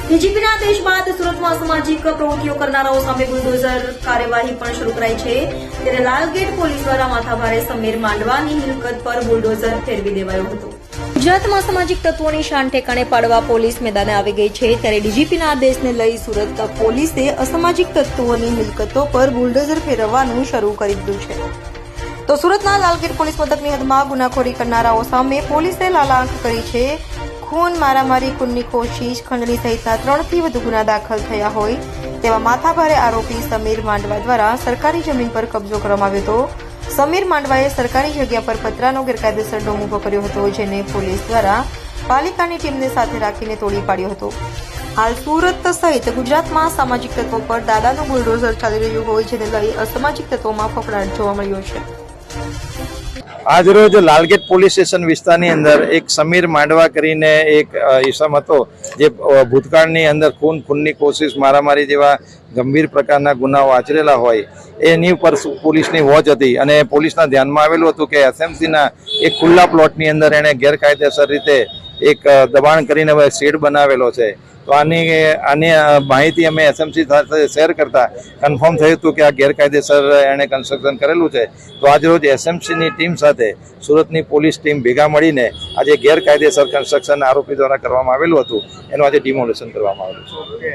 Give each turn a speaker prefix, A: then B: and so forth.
A: ડીજીપીના આદેશ બાદ સુરતમાં અસામાજિક પ્રવૃત્તિઓ કરનારાઓ સામે બુલડોઝર કાર્યવાહી પણ શરૂ કરાઈ છે। ત્યારે લાલગેટ પોલીસ દ્વારા માથાભારે સમીર માંડવાની મિલકત પર બુલડોઝર ફેરવી દેવાયો હતો। ગુજરાતમાં અસામાજિક તત્વોની શાન ઠેકાણે પાડવા પોલીસ મેદાને આવી ગઈ છે। ત્યારે ડીજીપીના આદેશને લઈ સુરત પોલીસે અસામાજિક તત્વોની મિલકતો પર બુલડોઝર ફેરવવાનું શરૂ કરી દીધું છે। તો સુરતના લાલગેટ પોલીસ મથકની હદમાં ગુનાખોરી કરનારાઓ સામે પોલીસે લાલાઆંખ કરી છે। ખૂન, મારામારી, ખૂનની કોશિશ, ખંડણી સહિતના 3થી વધુ ગુના દાખલ થયા હોય તેવા માથાભારે આરોપી સમીર માંડવા દ્વારા સરકારી જમીન પર કબજો કરવામાં આવ્યો હતો। સમીર માંડવાએ સરકારી જગ્યા પર પતરાનો ગેરકાયદેસર ડોમ ઉભો કર્યો હતો, જેને પોલીસ દ્વારા પાલિકાની ટીમને સાથે રાખીને તોડી પાડ્યો હતો। હાલ સુરત સહિત ગુજરાતમાં સામાજિક તત્વો પર દાદાનું બુલડોઝર ચાલી રહ્યું હોય, જેને લઈ અસામાજિક તત્વોમાં ફફડાટ જોવા મળ્યો છે।
B: આજરોજ લાલગેટ પોલીસ સ્ટેશન વિસ્તારની અંદર એક સમીર માંડવા કરીને એક ઈસમ હતો, જે ભૂતકાળની અંદર ખૂનની કોશિશ, મારામારી જેવા ગંભીર પ્રકારના ગુનાઓ આચરેલા હોય એની ઉપર પોલીસની વોચ હતી અને પોલીસના ધ્યાનમાં આવેલું હતું કે એસએમસીના એક ખુલ્લા પ્લોટની અંદર એણે ગેરકાયદેસર રીતે એક દબાણ કરીને શેડ બનાવેલો છે। તો આની માહિતી અમે એસએમસી સાથે શેર કરતા કન્ફર્મ થયું હતું કે આ ગેરકાયદેસર એણે કન્સ્ટ્રક્શન કરેલું છે। તો આજરોજ એસએમસીની ટીમ સાથે સુરતની પોલીસ ટીમ ભેગા મળીને આજે ગેરકાયદેસર કન્સ્ટ્રક્શન આરોપી દ્વારા કરવામાં આવેલું હતું, એનું આજે ડિમોલેશન કરવામાં આવેલું છે।